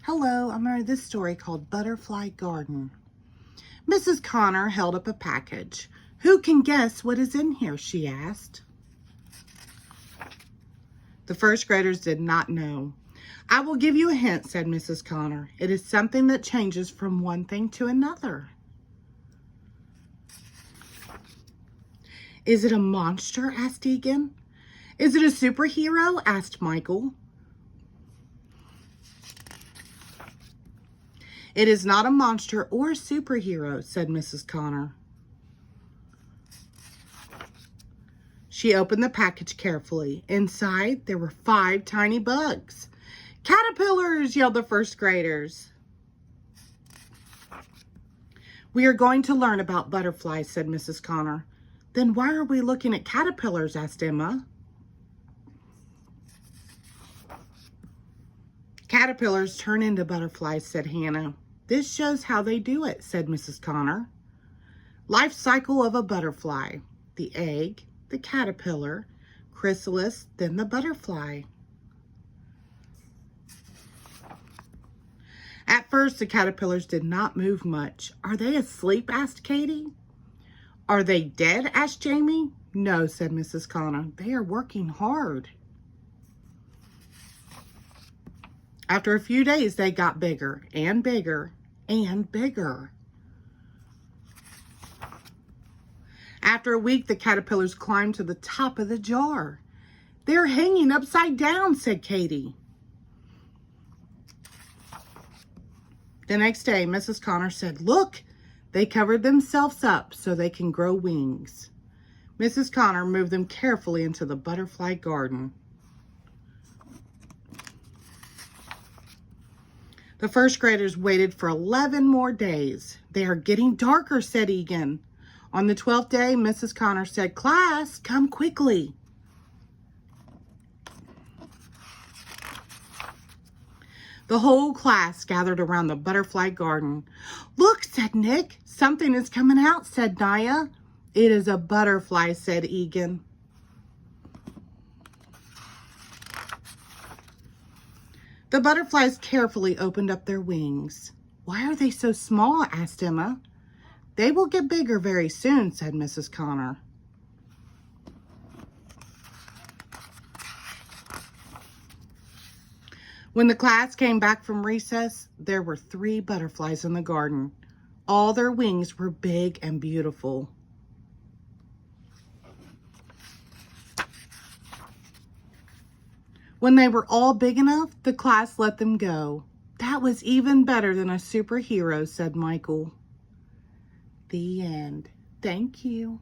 Hello, I'm reading this story called Butterfly Garden. Mrs. Connor held up a package. "Who can guess what is in here?" she asked. The first graders did not know. "I will give you a hint," said Mrs. Connor. "It is something that changes from one thing to another." "Is it a monster?" asked Egan. "Is it a superhero?" asked Michael. "It is not a monster or a superhero," said Mrs. Connor. She opened the package carefully. Inside, there were 5 tiny bugs. "Caterpillars!" yelled the first graders. "We are going to learn about butterflies," said Mrs. Connor. "Then why are we looking at caterpillars?" asked Emma. "Caterpillars turn into butterflies," said Hannah. "This shows how they do it," said Mrs. Connor. "Life cycle of a butterfly: the egg, the caterpillar, chrysalis, then the butterfly." At first, the caterpillars did not move much. "Are they asleep?" asked Katie. "Are they dead?" asked Jamie. "No," said Mrs. Connor. "They are working hard." After a few days, they got bigger and bigger and bigger. After a week, the caterpillars climbed to the top of the jar. "They're hanging upside down," said Katie. The next day, Mrs. Connor said, "Look, they covered themselves up so they can grow wings." Mrs. Connor moved them carefully into the butterfly garden. The first graders waited for 11 more days. "They are getting darker," said Egan. On the 12th day, Mrs. Connor said, "Class, come quickly." The whole class gathered around the butterfly garden. "Look," said Nick. "Something is coming out," said Naya. "It is a butterfly," said Egan. The butterflies carefully opened up their wings. "Why are they so small?" asked Emma. "They will get bigger very soon," said Mrs. Connor. When the class came back from recess, there were 3 butterflies in the garden. All their wings were big and beautiful. When they were all big enough, the class let them go. "That was even better than a superhero," said Michael. The end. Thank you.